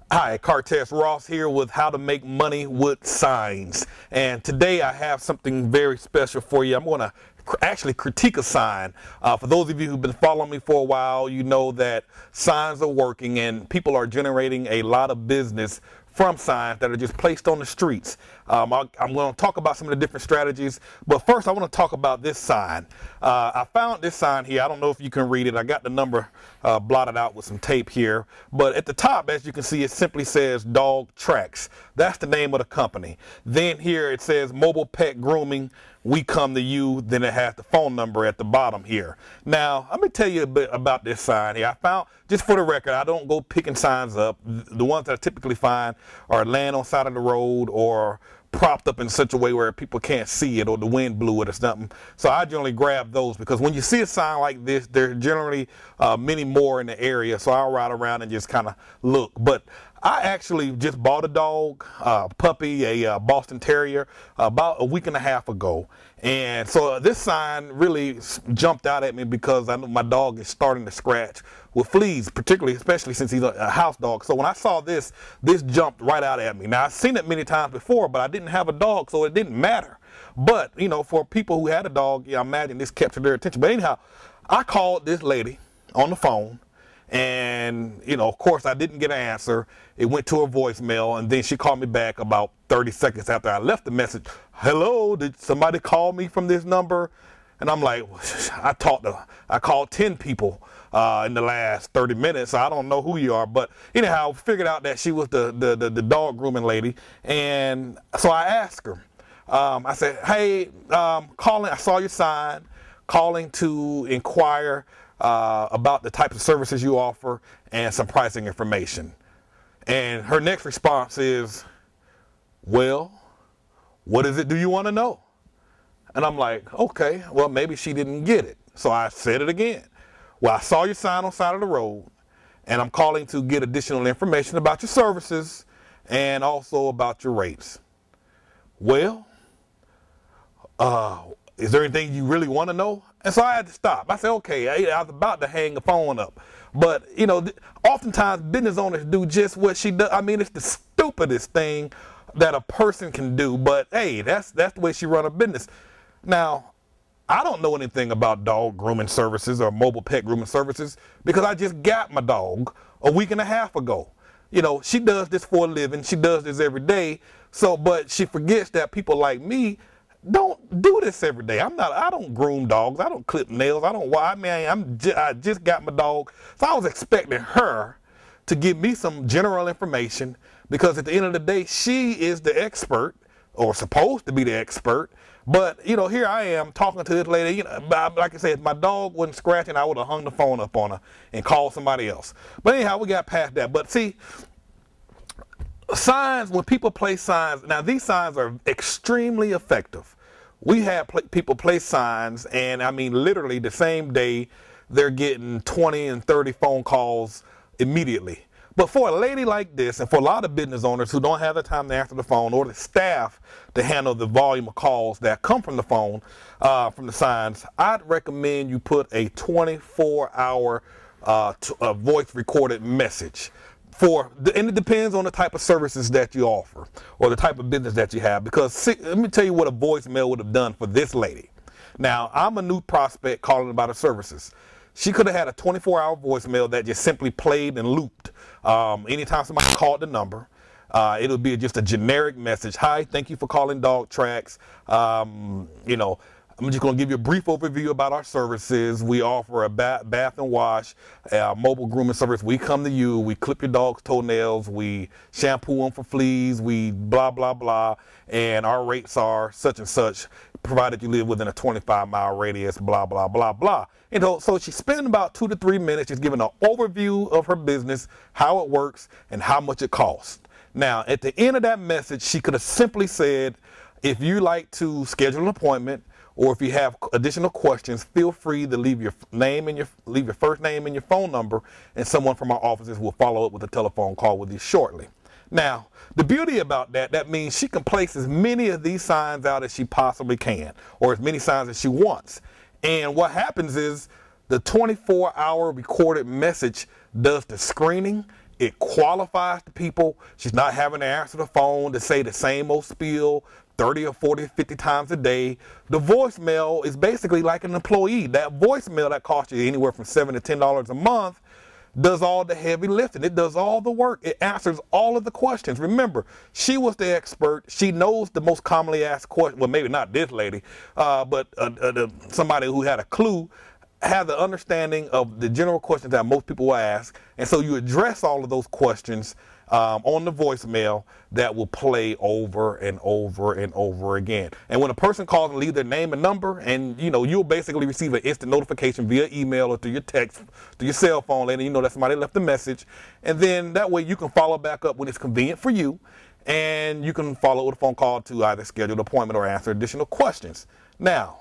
Hi, Cartes Ross here with how to make money with signs. And today I have something very special for you. I'm going to actually critique a sign. For those of you who've been following me for a while, you know that signs are working and people are generating a lot of business from signs that are just placed on the streets. I'm going to talk about some of the different strategies, but first I want to talk about this sign. I found this sign here. I don't know if you can read it. I got the number blotted out with some tape here, but at the top, as you can see, it simply says Dog Tracks. That's the name of the company. Then here it says Mobile Pet Grooming, we come to you. Then it has the phone number at the bottom here. Now, let me tell you a bit about this sign here. I found, just for the record, I don't go picking signs up. The ones that I typically find are laying on the side of the road or propped up in such a way where people can't see it or the wind blew it or something. So I generally grab those because when you see a sign like this, there are generally many more in the area. So I'll ride around and just kind of look. But I actually just bought a dog, puppy, a Boston Terrier, about a week and a half ago. And so this sign really jumped out at me because I know my dog is starting to scratch with fleas, especially since he's a house dog. So when I saw this jumped right out at me. Now, I've seen it many times before, but I didn't have a dog, so it didn't matter. But, you know, for people who had a dog, yeah, I imagine this captured their attention. But anyhow, I called this lady on the phone. And, you know, of course, I didn't get an answer. It went to her voicemail, and then she called me back about 30 seconds after I left the message. Hello, did somebody call me from this number? And I'm like, I called 10 people in the last 30 minutes. So I don't know who you are. But anyhow, figured out that she was the dog grooming lady. And so I asked her, I said, hey, calling, I saw your sign, calling to inquire about the types of services you offer and some pricing information. And her next response is, well, what is it do you want to know? And I'm like, okay, well, maybe she didn't get it. So I said it again. Well, I saw your sign on the side of the road, and I'm calling to get additional information about your services and also about your rates. Well, is there anything you really want to know? And so I had to stop. I said, okay, I was about to hang the phone up. But, you know, oftentimes business owners do just what she does. I mean, it's the stupidest thing that a person can do. But, hey, that's the way she run a business. Now, I don't know anything about dog grooming services or mobile pet grooming services because I just got my dog a week and a half ago. You know, she does this for a living. She does this every day. So, but she forgets that people like me don't do this every day. I don't groom dogs. I don't clip nails. I just got my dog. So I was expecting her to give me some general information because at the end of the day, she is the expert or supposed to be the expert. But, you know, here I am talking to this lady. You know, like I said, if my dog wasn't scratching, I would have hung the phone up on her and called somebody else. But anyhow, we got past that. But see, signs, when people place signs, now these signs are extremely effective. We have people place signs, and I mean literally the same day they're getting 20 and 30 phone calls immediately. But for a lady like this, and for a lot of business owners who don't have the time to answer the phone or the staff to handle the volume of calls that come from the phone, from the signs, I'd recommend you put a 24-hour voice recorded message. And it depends on the type of services that you offer or the type of business that you have, because let me tell you what a voicemail would have done for this lady. Now, I'm a new prospect calling about her services. She could have had a 24-hour voicemail that just simply played and looped. Anytime somebody called the number, it would be just a generic message. Hi, thank you for calling Dog Tracks. You know, I'm just going to give you a brief overview about our services. We offer a bath and wash, mobile grooming service. We come to you. We clip your dog's toenails. We shampoo them for fleas. We blah, blah, blah. And our rates are such and such, provided you live within a 25-mile radius, blah, blah, blah, blah. You know, so she spent about 2 to 3 minutes just giving an overview of her business, how it works, and how much it costs. Now, at the end of that message, she could have simply said, if you like to schedule an appointment, or if you have additional questions, feel free to leave your name and leave your first name and your phone number, and someone from our offices will follow up with a telephone call with you shortly. Now, the beauty about that means she can place as many of these signs out as she possibly can, or as many signs as she wants. And what happens is the 24-hour recorded message does the screening It qualifies the people. She's not having to answer the phone to say the same old spiel 30 or 40, 50 times a day. The voicemail is basically like an employee. That voicemail that costs you anywhere from $7 to $10 a month does all the heavy lifting. It does all the work. It answers all of the questions. Remember, she was the expert. She knows the most commonly asked question. Well, maybe not this lady, but somebody who had a clue, have the understanding of the general questions that most people will ask. And so you address all of those questions on the voicemail that will play over and over and over again. And when a person calls and leaves their name and number, and you'll basically receive an instant notification via email or through your text, through your cell phone, letting you know that somebody left a message. And then that way you can follow back up when it's convenient for you, and you can follow with a phone call to either schedule an appointment or answer additional questions. Now,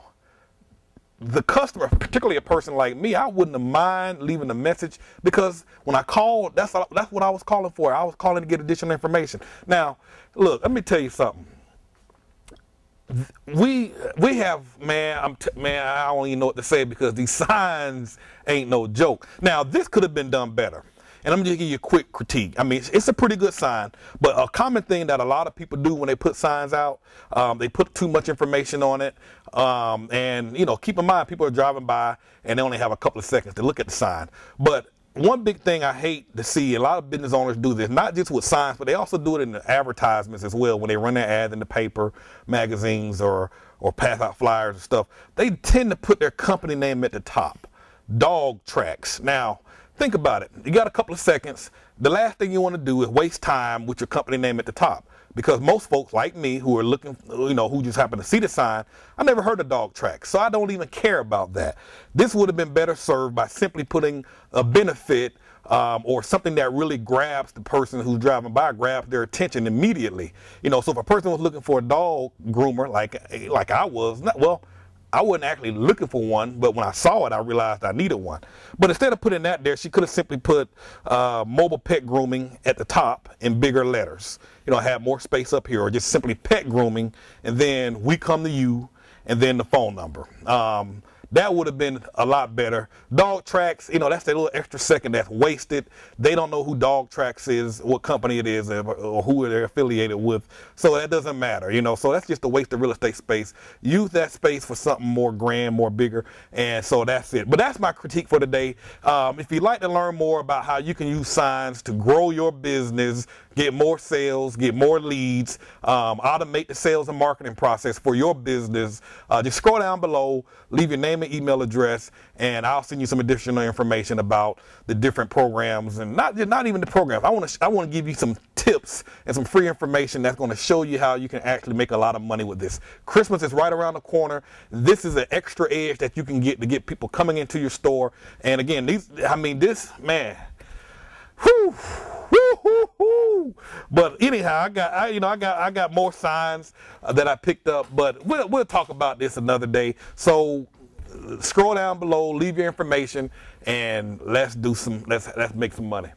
the customer, particularly a person like me, I wouldn't have mind leaving a message, because when I called, that's what I was calling for. I was calling to get additional information. Now, look, let me tell you something. We have, man, I don't even know what to say, because these signs ain't no joke. Now, this could have been done better. And I'm just give you a quick critique. I mean, it's a pretty good sign, but a common thing that a lot of people do when they put signs out, they put too much information on it. And keep in mind, people are driving by and they only have a couple of seconds to look at the sign. But one big thing I hate to see, a lot of business owners do this, not just with signs, but they also do it in the advertisements as well. When they run their ads in the paper, magazines, or pass out flyers and stuff, they tend to put their company name at the top. Dog tracks. Now, think about it. You got a couple of seconds. The last thing you want to do is waste time with your company name at the top, because most folks like me who are looking, who just happen to see the sign, I never heard of dog tracks, so I don't even care about that. This would have been better served by simply putting a benefit or something that really grabs the person who's driving by, grabs their attention immediately. So if a person was looking for a dog groomer, like I was, I wasn't actually looking for one, but when I saw it, I realized I needed one. But instead of putting that there, she could have simply put mobile pet grooming at the top in bigger letters. Have more space up here, or just simply pet grooming, and then we come to you, and then the phone number. That would have been a lot better. Dog tracks, that's that little extra second that's wasted. They don't know who Dog Tracks is, what company it is, or who they're affiliated with. So that doesn't matter, So that's just a waste of real estate space. Use that space for something more grand, more bigger, and so that's it. But that's my critique for today. If you'd like to learn more about how you can use signs to grow your business, get more sales, get more leads, automate the sales and marketing process for your business, just scroll down below, leave your name and email address, and I'll send you some additional information about the different programs, and not even the programs. I want to give you some tips and some free information that's going to show you how you can actually make a lot of money with this. Christmas is right around the corner. This is an extra edge that you can get to get people coming into your store. And again, this, man, whew. But anyhow, I got more signs that I picked up, but we'll talk about this another day. So scroll down below, leave your information, and let's make some money.